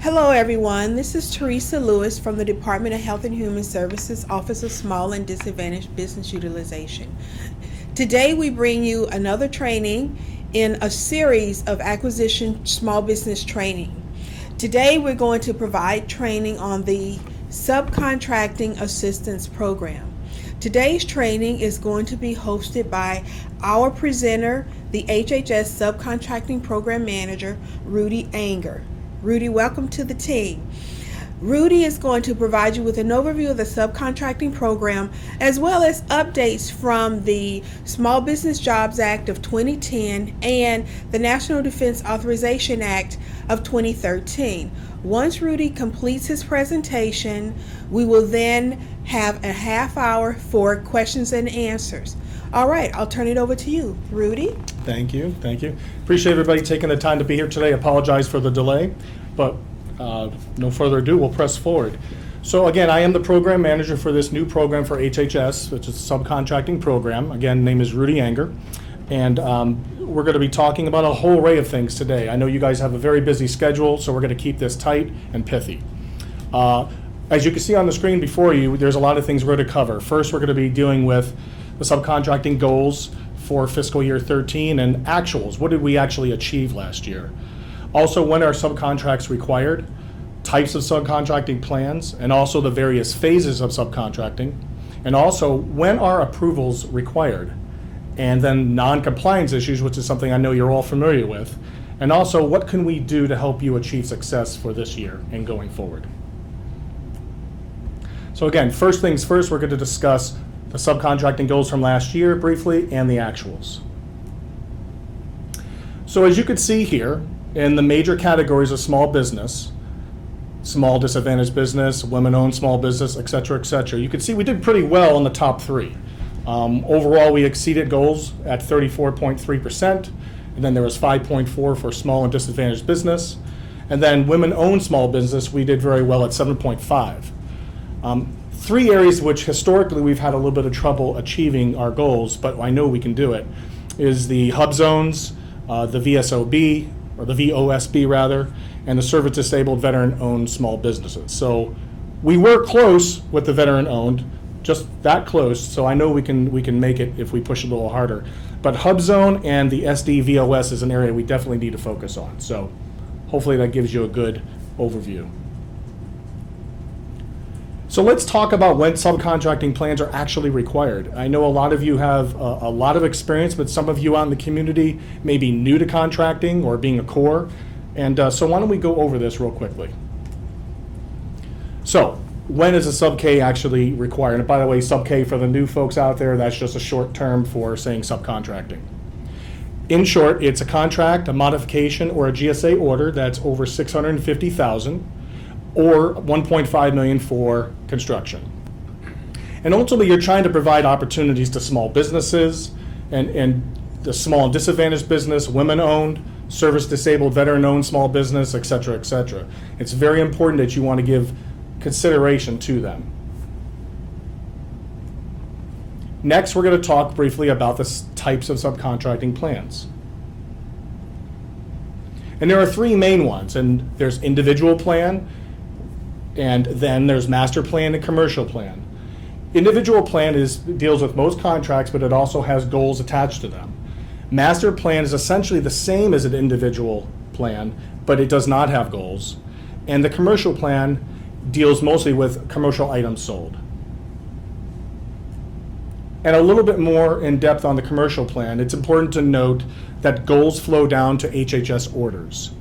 Hello everyone, this is Teresa Lewis from the Department of Health and Human Services, Office of Small and Disadvantaged Business Utilization. Today we bring you another training in a series of acquisition small business training. Today we're going to provide training on the Subcontracting Assistance Program. Today's training is going to be hosted by our presenter, the HHS Subcontracting Program Manager, Rudy Anger. Rudy, welcome to the team. Rudy is going to provide you with an overview of the Subcontracting Program as well as updates from the Small Business Jobs Act of 2010 and the National Defense Authorization Act of 2013. Once Rudy completes his presentation, we will then have a half hour for questions and answers. All right, I'll turn it over to you, Rudy. Thank you. Appreciate everybody taking the time to be here today. Apologize for the delay, but no further ado, we'll press forward. So again, I am the program manager for this new program for HHS, which is the Subcontracting Program. Again, name is Rudy Anger, and we're going to be talking about a whole array of things today. I know you guys have a very busy schedule, so we're going to keep this tight and pithy. As you can see on the screen before you, there's a lot of things we're going to cover. First, we're going to be dealing with the subcontracting goals for fiscal year 13 and actuals. What did we actually achieve last year? Also, when are subcontracts required, types of subcontracting plans, and also the various phases of subcontracting, and also when are approvals required, and then non-compliance issues, which is something I know you're all familiar with, and also what can we do to help you achieve success for this year and going forward. So again, first things first, we're going to discuss the subcontracting goals from last year briefly and the actuals. So as you can see here, in the major categories of small business, small disadvantaged business, women-owned small business, et cetera, you can see we did pretty well in the top three. Overall, we exceeded goals at 34.3%, and then there was 5.4 for small and disadvantaged business, and then women-owned small business, we did very well at 7.5. Three areas which historically we've had a little bit of trouble achieving our goals, but I know we can do it, is the hub zones, the VSOB, or the VOSB rather, and the service disabled veteran-owned small businesses. So we were close with the veteran-owned, just that close, so I know we can make it if we push a little harder. But hub zone and the SD-VOS is an area we definitely need to focus on. So hopefully that gives you a good overview. So let's talk about when subcontracting plans are actually required. I know a lot of you have a lot of experience, but some of you out in the community may be new to contracting or being a core. And so why don't we go over this real quickly. So when is a sub-K actually required? And by the way, sub-K for the new folks out there, that's just a short term for saying subcontracting. In short, it's a contract, a modification, or a GSA order that's over $650,000. or $1.5 million for construction. And ultimately, you're trying to provide opportunities to small businesses and the small and disadvantaged business, women-owned, service-disabled, veteran-owned small business, et cetera, et cetera. It's very important that you want to give consideration to them. Next, we're going to talk briefly about the types of subcontracting plans. And there are three main ones, and there's individual plan, and then there's master plan and commercial plan. Individual plan deals with most contracts, but it also has goals attached to them. Master plan is essentially the same as an individual plan, but it does not have goals. And the commercial plan deals mostly with commercial items sold. And a little bit more in depth on the commercial plan, it's important to note that goals flow down to HHS orders.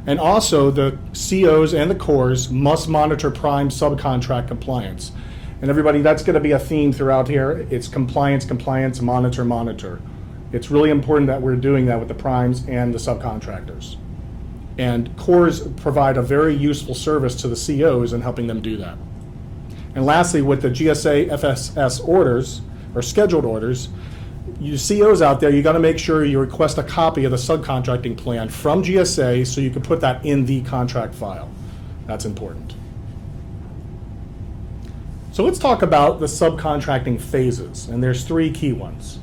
And also, the COs and the cores must monitor prime subcontract compliance. And everybody, that's going to be a theme throughout here. It's compliance, monitor. It's really important that we're doing that with the primes and the subcontractors. And cores provide a very useful service to the COs in helping them do that. And lastly, with the GSA FSS orders, or scheduled orders, you COs out there, you got to make sure you request a copy of the subcontracting plan from GSA so you can put that in the contract file. That's important. So let's talk about the subcontracting phases, and there's three key ones.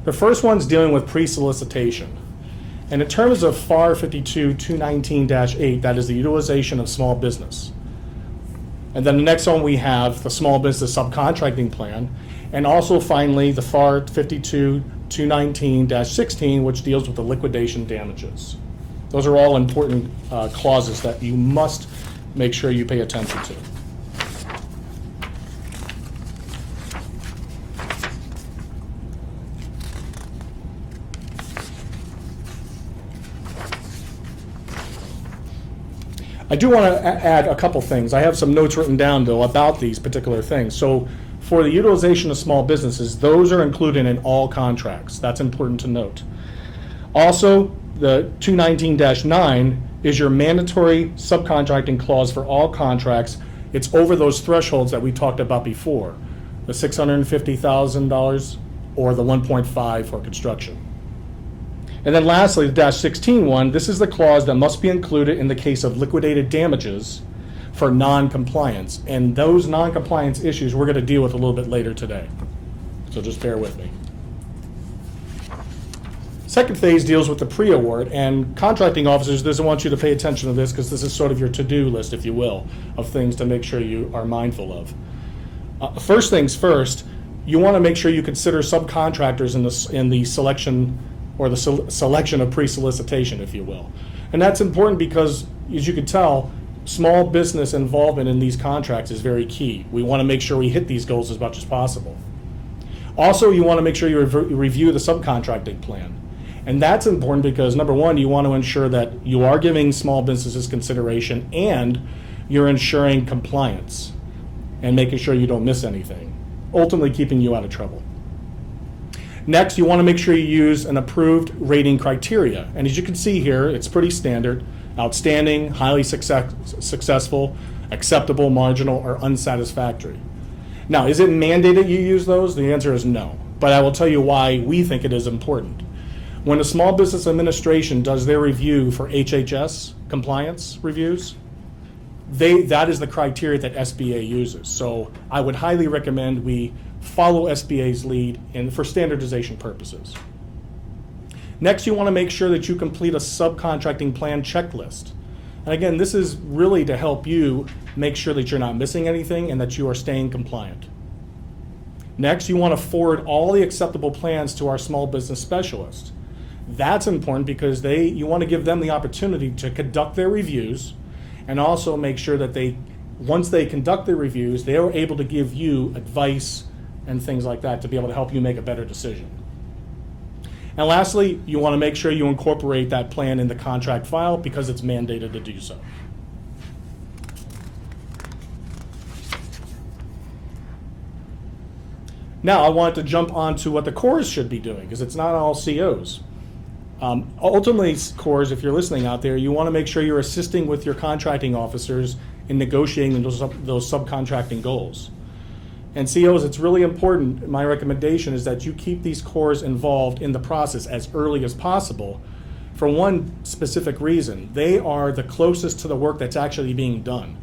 The first one's dealing with pre-solicitation. And in terms of FAR 52-219-8, that is the utilization of small business. And then the next one we have the Small Business Subcontracting Plan, and also finally the FAR 52-219-16, which deals with the liquidation damages. Those are all important clauses that you must make sure you pay attention to. I do want to add a couple things. I have some notes written down, though, about these particular things. So for the utilization of small businesses, those are included in all contracts. That's important to note. Also, the 219-9 is your mandatory subcontracting clause for all contracts. It's over those thresholds that we talked about before, the $650,000 or the 1.5 for construction. And then lastly, the -16 one, this is the clause that must be included in the case of liquidated damages for non-compliance. And those non-compliance issues we're going to deal with a little bit later today. So just bear with me. Second phase deals with the pre-award, and contracting officers doesn't want you to pay attention to this because this is sort of your to-do list, if you will, of things to make sure you are mindful of. First things first, you want to make sure you consider subcontractors in the selection or the selection of pre-solicitation, if you will. And that's important because, as you can tell, small business involvement in these contracts is very key. We want to make sure we hit these goals as much as possible. Also, you want to make sure you review the subcontracting plan. And that's important because, number one, you want to ensure that you are giving small businesses consideration and you're ensuring compliance and making sure you don't miss anything, ultimately keeping you out of trouble. Next, you want to make sure you use an approved rating criteria. And as you can see here, it's pretty standard: outstanding, highly successful, acceptable, marginal, or unsatisfactory. Now, is it mandated you use those? The answer is no. But I will tell you why we think it is important. When the Small Business Administration does their review for HHS compliance reviews, that is the criteria that SBA uses. So I would highly recommend we follow SBA's lead for standardization purposes. Next, you want to make sure that you complete a subcontracting plan checklist. And again, this is really to help you make sure that you're not missing anything and that you are staying compliant. Next, you want to forward all the acceptable plans to our small business specialist. That's important because you want to give them the opportunity to conduct their reviews and also make sure that once they conduct their reviews, they are able to give you advice and things like that to be able to help you make a better decision. And lastly, you want to make sure you incorporate that plan in the contract file because it's mandated to do so. Now, I wanted to jump onto what the cores should be doing because it's not all COs. Ultimately, cores, if you're listening out there, you want to make sure you're assisting with your contracting officers in negotiating those subcontracting goals. And COs, it's really important, my recommendation is that you keep these cores involved in the process as early as possible for one specific reason. They are the closest to the work that's actually being done.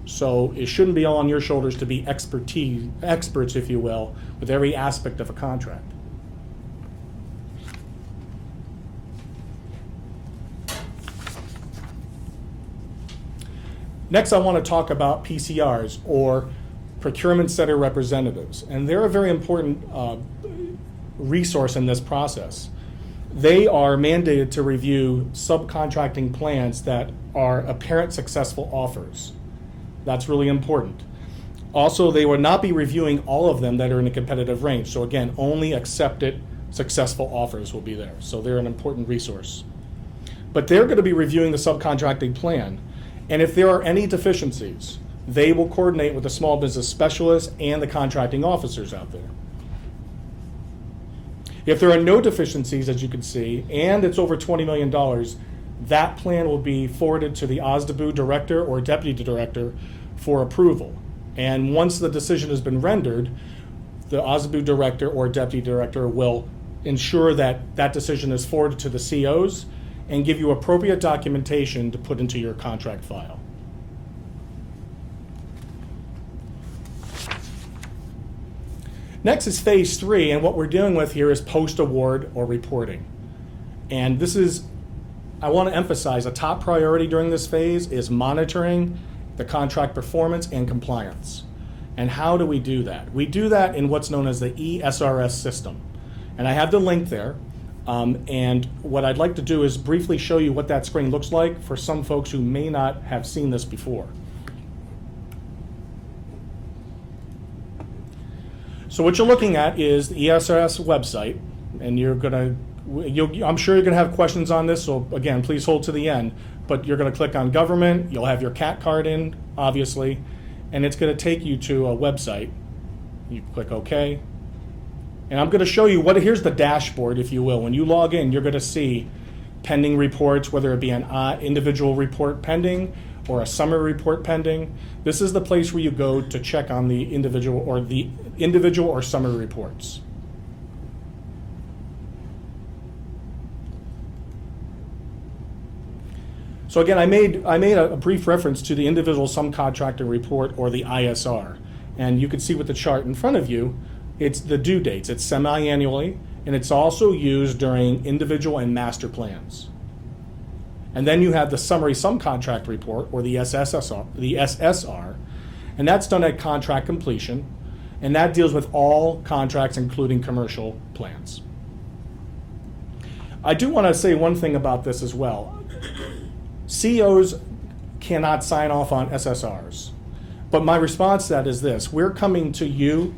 So it shouldn't be all on your shoulders to be experts, if you will, with every aspect of a contract. Next, I want to talk about PCRs, or Procurement Center Representatives, and they're a very important resource in this process. They are mandated to review subcontracting plans that are apparent successful offers. That's really important. Also, they will not be reviewing all of them that are in a competitive range. So again, only accepted successful offers will be there. So they're an important resource. But they're going to be reviewing the subcontracting plan. And if there are any deficiencies, they will coordinate with the small business specialists and the contracting officers out there. If there are no deficiencies, as you can see, and it's over $20 million, that plan will be forwarded to the OSDBU director or deputy director for approval. And once the decision has been rendered, the OSDBU director or deputy director will ensure that that decision is forwarded to the COs and give you appropriate documentation to put into your contract file. Next is phase 3, and what we're dealing with here is post-award or reporting. And this is I want to emphasize a top priority during this phase is monitoring the contract performance and compliance. And how do we do that? We do that in what's known as the ESRS system. And I have the link there. And what I'd like to do is briefly show you what that screen looks like for some folks who may not have seen this before. So what you're looking at is the ESRS website, and I'm sure you're gonna have questions on this, so again, please hold to the end. But you're gonna click on government, you'll have your CAT card in, obviously, and it's gonna take you to a website. You click OK. And I'm gonna show you here's the dashboard, if you will. When you log in, you're gonna see pending reports, whether it be an individual report pending or a summary report pending. This is the place where you go to check on the individual or summary reports. So again, I made a brief reference to the individual subcontractor report, or the ISR. And you can see with the chart in front of you, it's the due dates. It's semi-annually, and it's also used during individual and master plans. And then you have the summary subcontract report, or the SSR, and that's done at contract completion, and that deals with all contracts, including commercial plans. I do want to say one thing about this as well. COs cannot sign off on SSRs, but my response to that is this: we're coming to you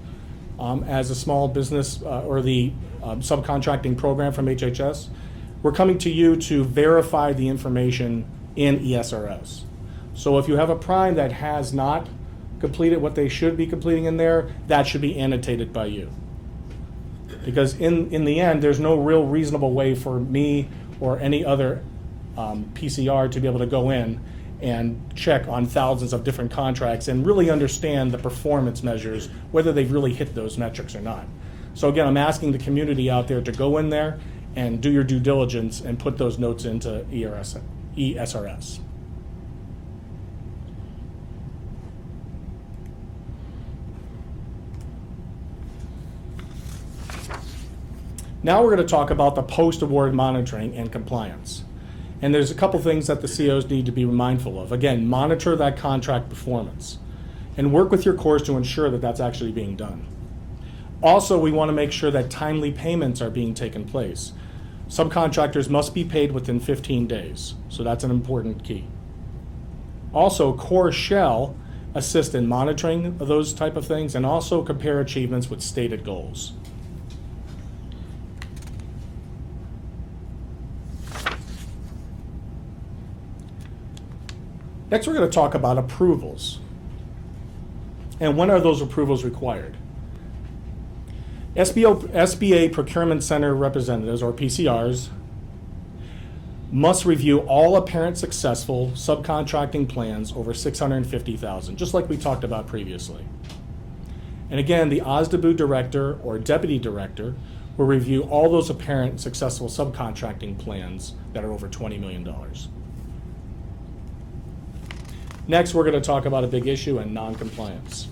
as a small business or the subcontracting program from HHS. We're coming to you to verify the information in ESRS. So if you have a prime that has not completed what they should be completing in there, that should be annotated by you. Because in the end, there's no real reasonable way for me or any other PCR to be able to go in and check on thousands of different contracts and really understand the performance measures, whether they've really hit those metrics or not. So again, I'm asking the community out there to go in there and do your due diligence and put those notes into ESRS. Now we're going to talk about the post-award monitoring and compliance. And there's a couple things that the COs need to be mindful of. Again, monitor that contract performance and work with your cores to ensure that that's actually being done. Also, we want to make sure that timely payments are being taken place. Subcontractors must be paid within 15 days, so that's an important key. Also, core shall assist in monitoring those type of things and also compare achievements with stated goals. Next, we're going to talk about approvals. And when are those approvals required? SBA Procurement Center representatives, or PCRs, must review all apparent successful subcontracting plans over $650,000, just like we talked about previously. And again, the OSDBU director or deputy director will review all those apparent successful subcontracting plans that are over $20 million. Next, we're going to talk about a big issue in non-compliance.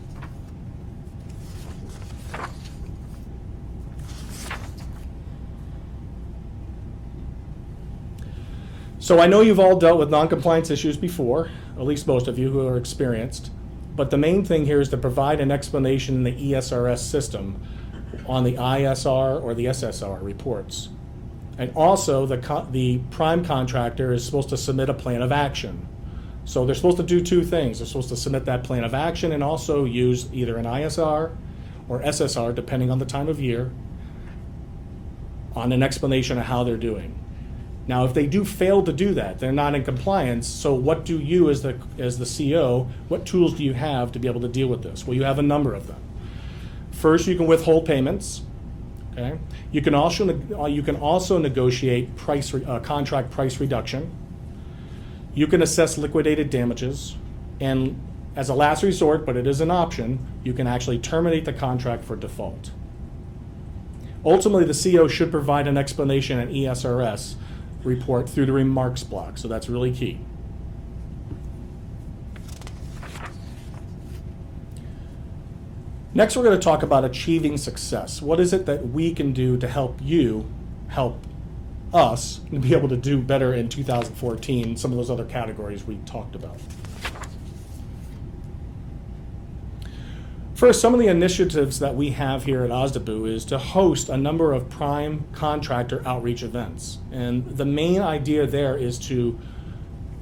So I know you've all dealt with non-compliance issues before, at least most of you who are experienced, but the main thing here is to provide an explanation in the ESRS system on the ISR or the SSR reports. And also, the prime contractor is supposed to submit a plan of action. So they're supposed to do two things. They're supposed to submit that plan of action and also use either an ISR or SSR, depending on the time of year, on an explanation of how they're doing. Now, if they do fail to do that, they're not in compliance, so what do you as the CO, what tools do you have to be able to deal with this? Well, you have a number of them. First, you can withhold payments. Okay? You can also negotiate contract price reduction. You can assess liquidated damages, and as a last resort, but it is an option, you can actually terminate the contract for default. Ultimately, the CO should provide an explanation at ESRS report through the remarks block, so that's really key. Next, we're going to talk about achieving success. What is it that we can do to help you help us to be able to do better in 2014, some of those other categories we talked about. First, some of the initiatives that we have here at OSDBU is to host a number of prime contractor outreach events. And the main idea there is to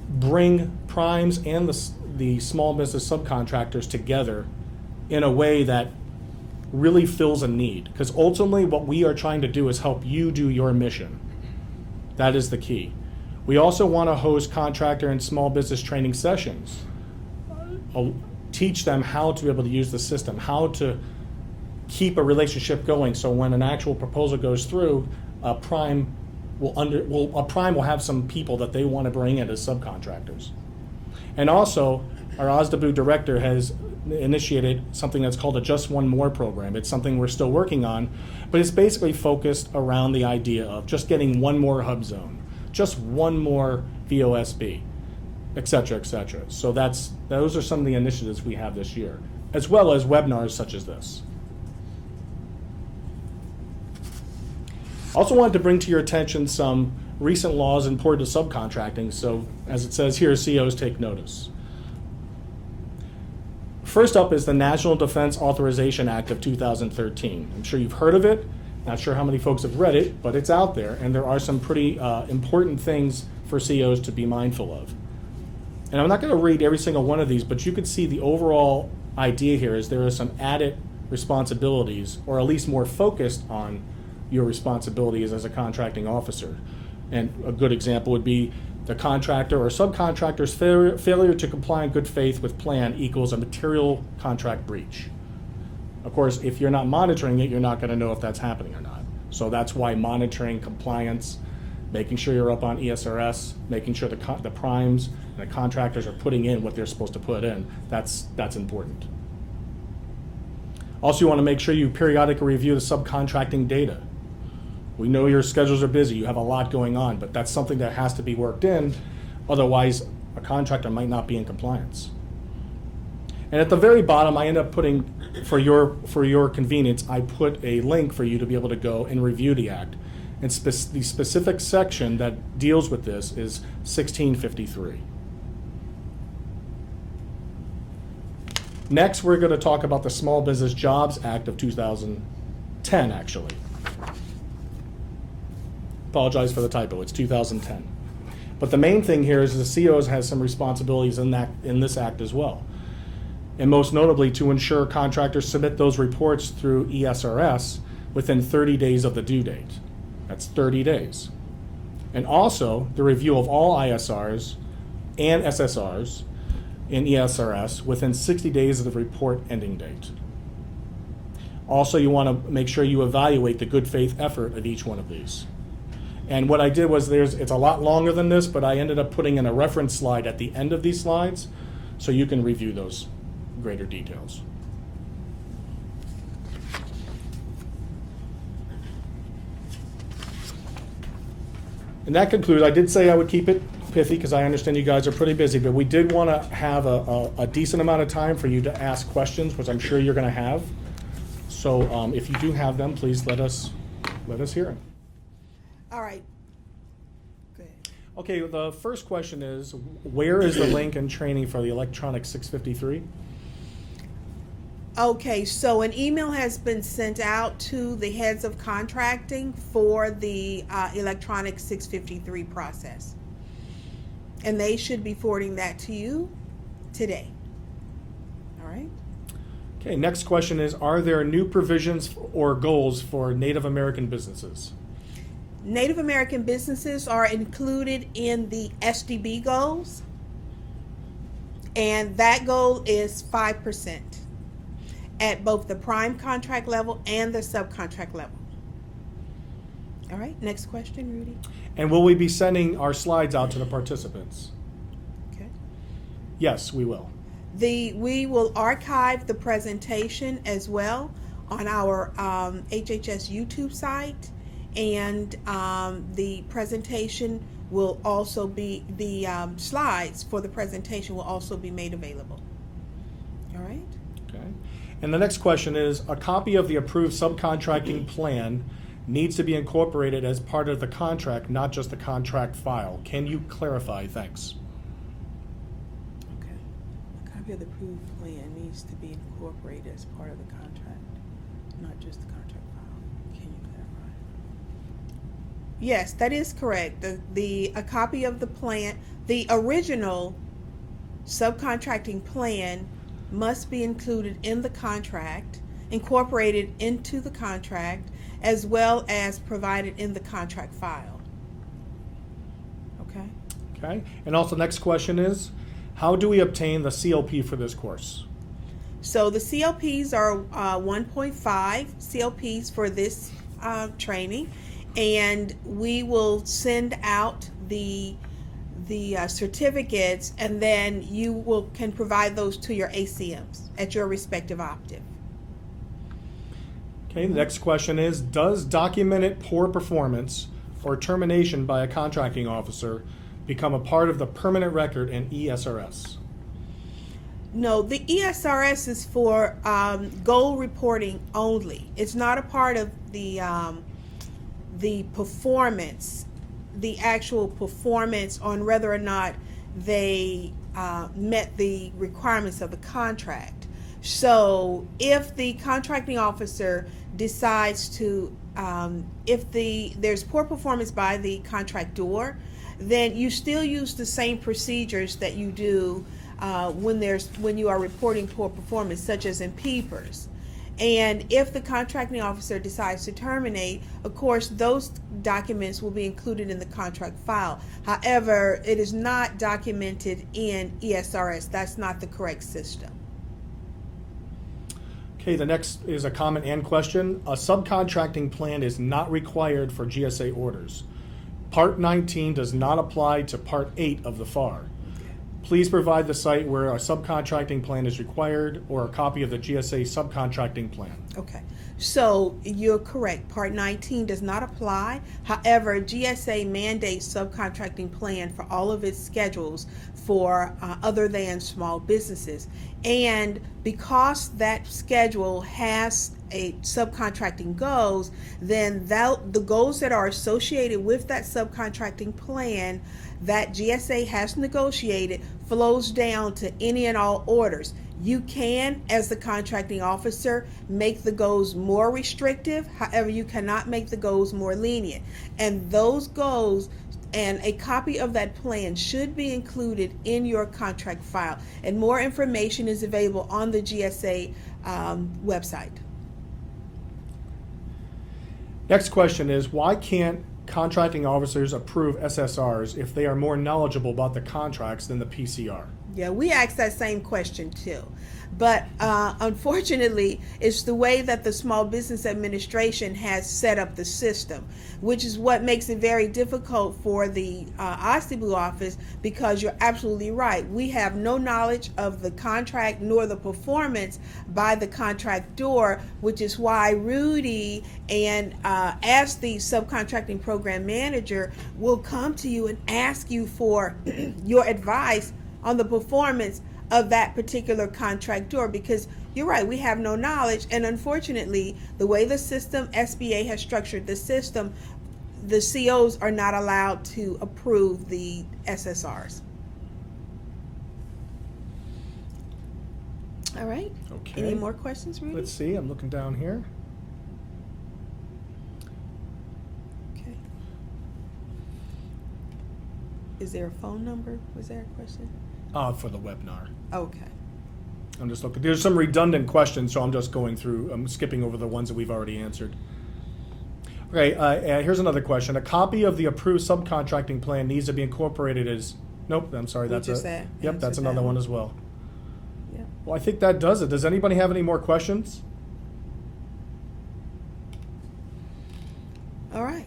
bring primes and the small business subcontractors together in a way that really fills a need. Because ultimately what we are trying to do is help you do your mission. That is the key. We also want to host contractor and small business training sessions. Teach them how to be able to use the system, how to keep a relationship going, so when an actual proposal goes through, a prime will have some people that they want to bring in as subcontractors. And also, our OSDBU director has initiated something that's called a Just One More program. It's something we're still working on, but it's basically focused around the idea of just getting one more hub zone, just one more VOSB, et cetera, et cetera. So those are some of the initiatives we have this year, as well as webinars such as this. Also wanted to bring to your attention some recent laws important to subcontracting, so as it says here, COs take notice. First up is the National Defense Authorization Act of 2013. I'm sure you've heard of it, not sure how many folks have read it, but it's out there, and there are some pretty important things for COs to be mindful of. And I'm not going to read every single one of these, but you can see the overall idea here is there are some added responsibilities, or at least more focused on your responsibilities as a contracting officer. And a good example would be the contractor or subcontractor's failure to comply in good faith with plan equals a material contract breach. Of course, if you're not monitoring it, you're not going to know if that's happening or not. So that's why monitoring compliance, making sure you're up on ESRS, making sure the primes and the contractors are putting in what they're supposed to put in, that's important. Also, you want to make sure you periodically review the subcontracting data. We know your schedules are busy, you have a lot going on, but that's something that has to be worked in, otherwise a contractor might not be in compliance. And at the very bottom, I end up putting, for your convenience, I put a link for you to be able to go and review the Act. And the specific section that deals with this is 1653. Next, we're going to talk about the Small Business Jobs Act of 2010, actually. Apologize for the typo, it's 2010. But the main thing here is the COs has some responsibilities in this act as well. And most notably, to ensure contractors submit those reports through ESRS within 30 days of the due date. That's 30 days. And also, the review of all ISRs and SSRs in ESRS within 60 days of the report ending date. Also, you want to make sure you evaluate the good faith effort of each one of these. And what I did was it's a lot longer than this, but I ended up putting in a reference slide at the end of these slides so you can review those greater details. And that concludes. I did say I would keep it pithy because I understand you guys are pretty busy, but we did want to have a decent amount of time for you to ask questions, which I'm sure you're going to have. So if you do have them, please let us hear them. All right. Go ahead. Okay, the first question is, where is the link and training for the electronic 653? Okay, so an email has been sent out to the heads of contracting for the electronic 653 process. And they should be forwarding that to you today. All right. Okay, next question is, are there new provisions or goals for Native American businesses? Native American businesses are included in the SDB goals, and that goal is 5% at both the prime contract level and the subcontract level. All right, next question, Rudy. And will we be sending our slides out to the participants? Okay. Yes, we will. We will archive the presentation as well on our HHS YouTube site, and the presentation will also be, the slides for the presentation will also be made available. All right. Okay. And the next question is, a copy of the approved subcontracting plan needs to be incorporated as part of the contract, not just the contract file. Can you clarify? Thanks. Okay. A copy of the approved plan needs to be incorporated as part of the contract, not just the contract file. Can you clarify? Yes, that is correct. A copy of the plan, the original subcontracting plan must be included in the contract, incorporated into the contract, as well as provided in the contract file. Okay? Okay. And also, next question is, how do we obtain the CLP for this course? So the CLPs are 1.5 CLPs for this training, and we will send out the certificates, and then you can provide those to your ACMs at your respective octave. Okay, the next question is, does documented poor performance or termination by a contracting officer become a part of the permanent record in ESRS? No, the ESRS is for goal reporting only. It's not a part of the performance, the actual performance on whether or not they met the requirements of the contract. So if the contracting officer decides to, if there's poor performance by the contractor, then you still use the same procedures that you do when you are reporting poor performance, such as in PCRs. And if the contracting officer decides to terminate, of course, those documents will be included in the contract file. However, it is not documented in ESRS. That's not the correct system. Okay, the next is a comment and question. A subcontracting plan is not required for GSA orders. Part 19 does not apply to Part 8 of the FAR. Please provide the site where a subcontracting plan is required or a copy of the GSA subcontracting plan. Okay, so you're correct. Part 19 does not apply. However, GSA mandates subcontracting plan for all of its schedules for other than small businesses. And because that schedule has a subcontracting goals, then the goals that are associated with that subcontracting plan that GSA has negotiated flows down to any and all orders. You can, as the contracting officer, make the goals more restrictive. However, you cannot make the goals more lenient. And those goals and a copy of that plan should be included in your contract file. And more information is available on the GSA website. Next question is, why can't contracting officers approve SSRs if they are more knowledgeable about the contracts than the PCR? Yeah, we asked that same question too. But unfortunately, it's the way that the Small Business Administration has set up the system, which is what makes it very difficult for the OSTBU office, because you're absolutely right. We have no knowledge of the contract nor the performance by the contractor, which is why Rudy, and as the Subcontracting Program Manager, will come to you and ask you for your advice on the performance of that particular contractor, because you're right, we have no knowledge. And unfortunately, the way the system, SBA has structured the system, the COs are not allowed to approve the SSRs. All right. Okay. Any more questions, Rudy? Let's see, I'm looking down here. Okay. Is there a phone number? Was there a question? For the webinar. Okay. I'm just looking. There's some redundant questions, so I'm just going through. I'm skipping over the ones that we've already answered. Okay, here's another question. A copy of the approved subcontracting plan needs to be incorporated as. Nope, I'm sorry. That's Yep, that's another one as well. Yeah. Well, I think that does it. Does anybody have any more questions? All right.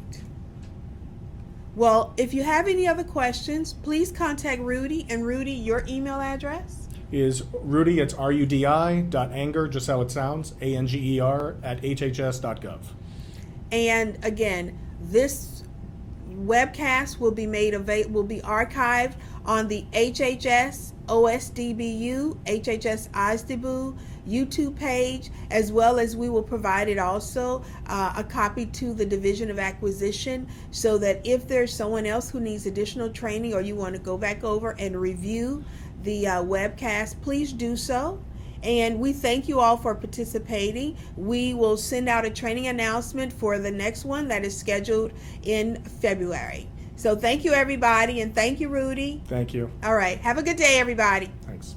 Well, if you have any other questions, please contact Rudy. And Rudy, your email address? Is Rudy, it's RUDI.anger, just how it sounds, ANGER, @hhs.gov. And again, this webcast will be made will be archived on the HHS OSDBU, HHS ISDBU YouTube page, as well as we will provide it also a copy to the Division of Acquisition, so that if there's someone else who needs additional training or you want to go back over and review the webcast, please do so. And we thank you all for participating. We will send out a training announcement for the next one that is scheduled in February. So thank you, everybody, and thank you, Rudy. Thank you. All right. Have a good day, everybody. Thanks.